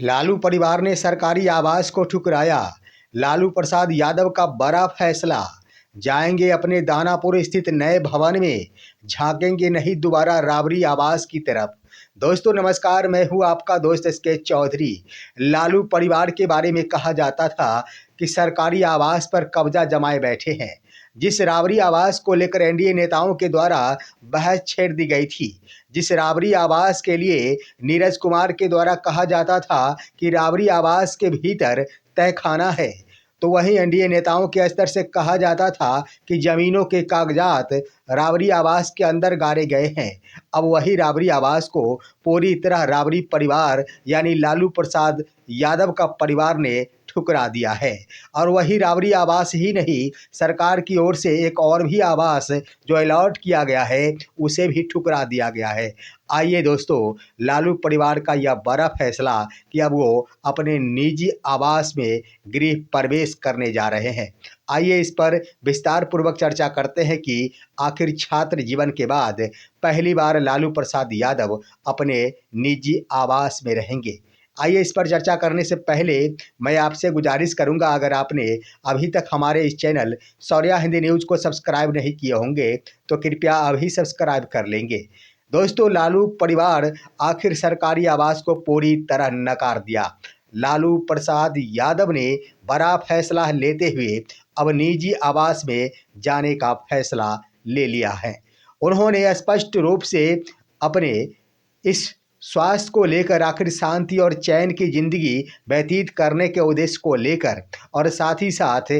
लालू परिवार ने सरकारी आवास को ठुकराया। लालू प्रसाद यादव का बड़ा फैसला। जाएंगे अपने दानापुर स्थित नए भवन में, झांकेंगे नहीं दोबारा राबरी आवास की तरफ। दोस्तों नमस्कार, मैं हूं आपका दोस्त स्केच चौधरी। लालू परिवार के बारे में कहा जाता था कि सरकारी आवास पर कब्जा जमाए बैठे हैं। जिस राबरी आवास को लेकर एनडीए नेताओं के द्वारा बहस छेड़ दी गई थी, जिस राबरी आवास के लिए नीरज कुमार के द्वारा कहा जाता था कि राबरी आवास के भीतर तहखाना है, तो वहीं एनडीए नेताओं के स्तर से कहा जाता था कि जमीनों के कागजात राबरी आवास के अंदर गाड़े गए हैं। अब वही राबरी आवास को पूरी तरह राबरी परिवार यानी लालू प्रसाद यादव का परिवार ने ठुकरा दिया है। और वही राबरी आवास ही नहीं, सरकार की ओर से एक और भी आवास जो अलॉट किया गया है उसे भी ठुकरा दिया गया है। आइए दोस्तों, लालू परिवार का यह बड़ा फैसला कि अब वो अपने निजी आवास में गृह प्रवेश करने जा रहे हैं। आइए इस पर विस्तार पूर्वक चर्चा करते हैं कि आखिर छात्र जीवन के बाद पहली बार लालू प्रसाद यादव अपने निजी आवास में रहेंगे। आइए इस पर चर्चा करने से पहले मैं आपसे गुजारिश करूंगा, अगर आपने अभी तक हमारे इस चैनल शौर्या हिंदी न्यूज़ को सब्सक्राइब नहीं किए होंगे तो कृपया अभी सब्सक्राइब कर लेंगे। दोस्तों, लालू परिवार आखिर सरकारी आवास को पूरी तरह नकार दिया। लालू प्रसाद यादव ने बड़ा फैसला लेते हुए अब निजी आवास में जाने का फैसला ले लिया है। उन्होंने स्पष्ट रूप से अपने इस स्वास्थ्य को लेकर, आखिर शांति और चैन की जिंदगी व्यतीत करने के उद्देश्य को लेकर, और साथ ही साथ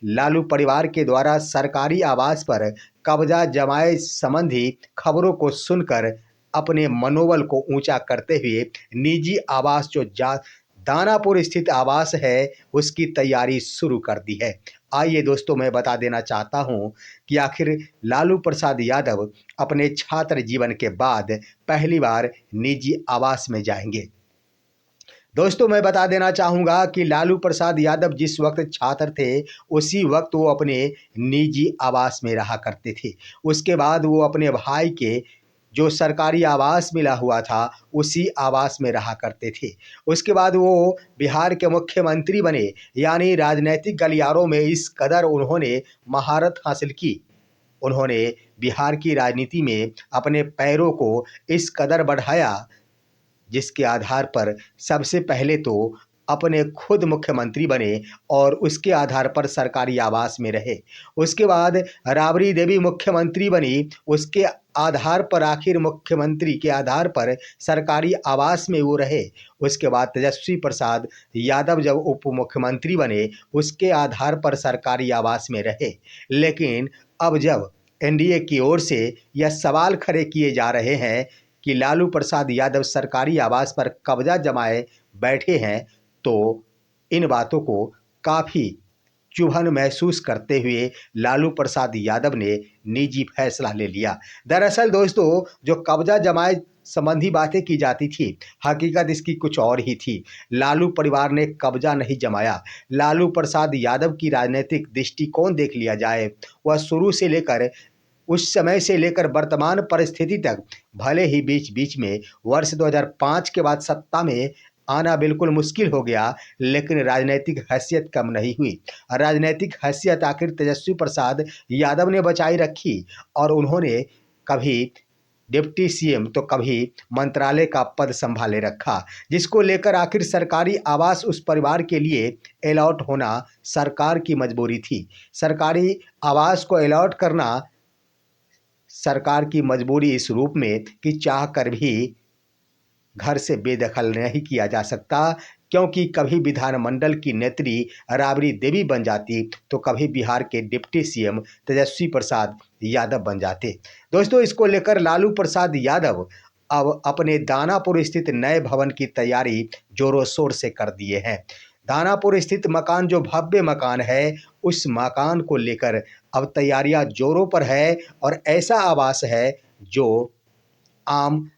लालू परिवार के द्वारा सरकारी आवास पर कब्जा जमाए संबंधी खबरों को सुनकर अपने मनोबल को ऊंचा करते हुए निजी आवास जो दानापुर स्थित आवास है उसकी तैयारी शुरू कर दी है। आइए दोस्तों, मैं बता देना चाहता हूं कि आखिर लालू प्रसाद यादव अपने छात्र जीवन के बाद पहली बार निजी आवास में जाएंगे। दोस्तों, मैं बता देना चाहूँगा कि लालू प्रसाद यादव जिस वक्त छात्र थे उसी वक्त वो अपने निजी आवास में रहा करते थे। उसके बाद वो अपने भाई के जो सरकारी आवास मिला हुआ था उसी आवास में रहा करते थे। उसके बाद वो बिहार के मुख्यमंत्री बने, यानी राजनीतिक गलियारों में इस कदर उन्होंने महारत हासिल की। उन्होंने बिहार की राजनीति में अपने पैरों को इस कदर बढ़ाया जिसके आधार पर सबसे पहले तो अपने खुद मुख्यमंत्री बने और उसके आधार पर सरकारी आवास में रहे। उसके बाद राबड़ी देवी मुख्यमंत्री बनी, उसके आधार पर, आखिर मुख्यमंत्री के आधार पर सरकारी आवास में वो रहे। उसके बाद तेजस्वी प्रसाद यादव जब उप मुख्यमंत्री बने उसके आधार पर सरकारी आवास में रहे। लेकिन अब जब एनडीए की ओर से यह सवाल खड़े किए जा रहे हैं कि लालू प्रसाद यादव सरकारी आवास पर कब्जा जमाए बैठे हैं, तो इन बातों को काफ़ी चुभन महसूस करते हुए लालू प्रसाद यादव ने निजी फैसला ले लिया। दरअसल दोस्तों, जो कब्जा जमाए संबंधी बातें की जाती थी, हकीकत इसकी कुछ और ही थी। लालू परिवार ने कब्जा नहीं जमाया। लालू प्रसाद यादव की राजनीतिक दृष्टिकोण देख लिया जाए, वह शुरू से लेकर उस समय से लेकर वर्तमान परिस्थिति तक, भले ही बीच बीच में वर्ष 2005 के बाद सत्ता में आना बिल्कुल मुश्किल हो गया, लेकिन राजनीतिक हैसियत कम नहीं हुई। राजनीतिक हैसियत आखिर तेजस्वी प्रसाद यादव ने बचाई रखी और उन्होंने कभी डिप्टी सीएम तो कभी मंत्रालय का पद संभाले रखा, जिसको लेकर आखिर सरकारी आवास उस परिवार के लिए अलॉट होना सरकार की मजबूरी थी। सरकारी आवास को अलॉट करना सरकार की मजबूरी इस रूप में कि चाह कर भी घर से बेदखल नहीं किया जा सकता, क्योंकि कभी विधानमंडल की नेत्री राबड़ी देवी बन जाती तो कभी बिहार के डिप्टी सीएम तेजस्वी प्रसाद यादव बन जाते। दोस्तों, इसको लेकर लालू प्रसाद यादव अब अपने दानापुर स्थित नए भवन की तैयारी जोरों शोर से कर दिए हैं। दानापुर स्थित मकान जो भव्य मकान है, उस मकान को लेकर अब तैयारियां जोरों पर है और ऐसा आवास है जो आम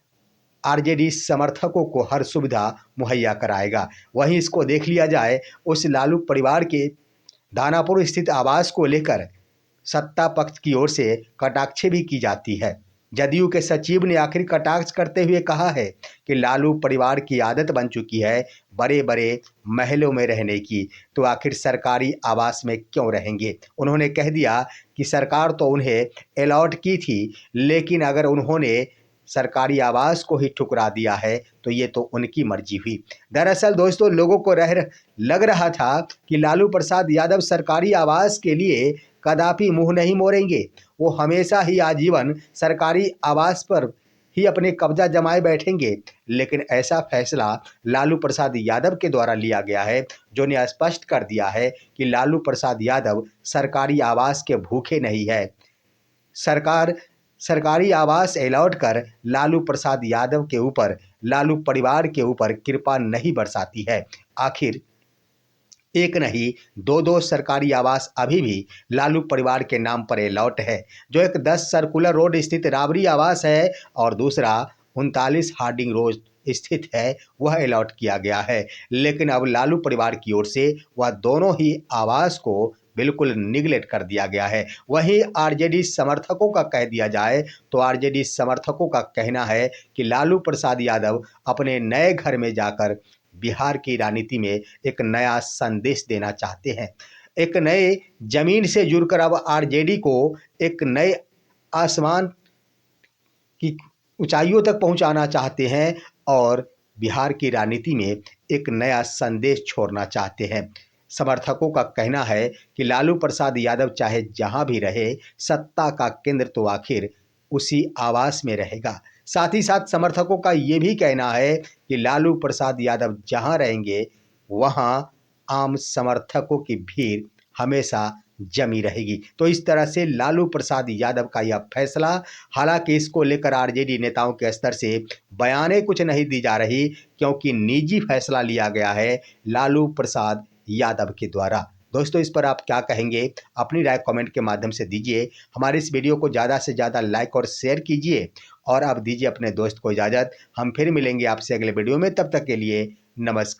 आरजेडी समर्थकों को हर सुविधा मुहैया कराएगा। वहीं इसको देख लिया जाए, उस लालू परिवार के दानापुर स्थित आवास को लेकर सत्ता पक्ष की ओर से कटाक्ष भी की जाती है। जदयू के सचिव ने आखिर कटाक्ष करते हुए कहा है कि लालू परिवार की आदत बन चुकी है बड़े बड़े महलों में रहने की, तो आखिर सरकारी आवास में क्यों रहेंगे। उन्होंने कह दिया कि सरकार तो उन्हें अलॉट की थी, लेकिन अगर उन्होंने सरकारी आवास को ही ठुकरा दिया है तो ये तो उनकी मर्जी हुई। दरअसल दोस्तों, लोगों को लग रहा था कि लालू प्रसाद यादव सरकारी आवास के लिए कदापि मुंह नहीं मोड़ेंगे। वो हमेशा ही आजीवन सरकारी आवास पर ही अपने कब्जा जमाए बैठेंगे, लेकिन ऐसा फैसला लालू प्रसाद यादव के द्वारा लिया गया है, जो ने स्पष्ट कर दिया है कि लालू प्रसाद यादव सरकारी आवास के भूखे नहीं है। सरकार सरकारी आवास अलॉट कर लालू प्रसाद यादव के ऊपर, लालू परिवार के ऊपर कृपा नहीं बरसाती है। आखिर एक नहीं दो दो सरकारी आवास अभी भी लालू परिवार के नाम पर अलॉट है, जो एक 10 सर्कुलर रोड स्थित राबड़ी आवास है और दूसरा 39 हार्डिंग रोड स्थित है, वह अलॉट किया गया है। लेकिन अब लालू परिवार की ओर से वह दोनों ही आवास को बिल्कुल निगलेक्ट कर दिया गया है। वहीं आरजेडी समर्थकों का कह दिया जाए तो आरजेडी समर्थकों का कहना है कि लालू प्रसाद यादव अपने नए घर में जाकर बिहार की राजनीति में एक नया संदेश देना चाहते हैं। एक नए जमीन से जुड़कर अब आरजेडी को एक नए आसमान की ऊंचाइयों तक पहुंचाना चाहते हैं और बिहार की राजनीति में एक नया संदेश छोड़ना चाहते हैं। समर्थकों का कहना है कि लालू प्रसाद यादव चाहे जहां भी रहे, सत्ता का केंद्र तो आखिर उसी आवास में रहेगा। साथ ही साथ समर्थकों का ये भी कहना है कि लालू प्रसाद यादव जहां रहेंगे वहां आम समर्थकों की भीड़ हमेशा जमी रहेगी। तो इस तरह से लालू प्रसाद यादव का यह फैसला, हालांकि इसको लेकर आरजेडी नेताओं के स्तर से बयानें कुछ नहीं दी जा रही, क्योंकि निजी फैसला लिया गया है लालू प्रसाद यादव के द्वारा। दोस्तों, इस पर आप क्या कहेंगे? अपनी राय कमेंट के माध्यम से दीजिए। हमारे इस वीडियो को ज़्यादा से ज़्यादा लाइक और शेयर कीजिए और अब दीजिए अपने दोस्त को इजाज़त। हम फिर मिलेंगे आपसे अगले वीडियो में, तब तक के लिए नमस्कार।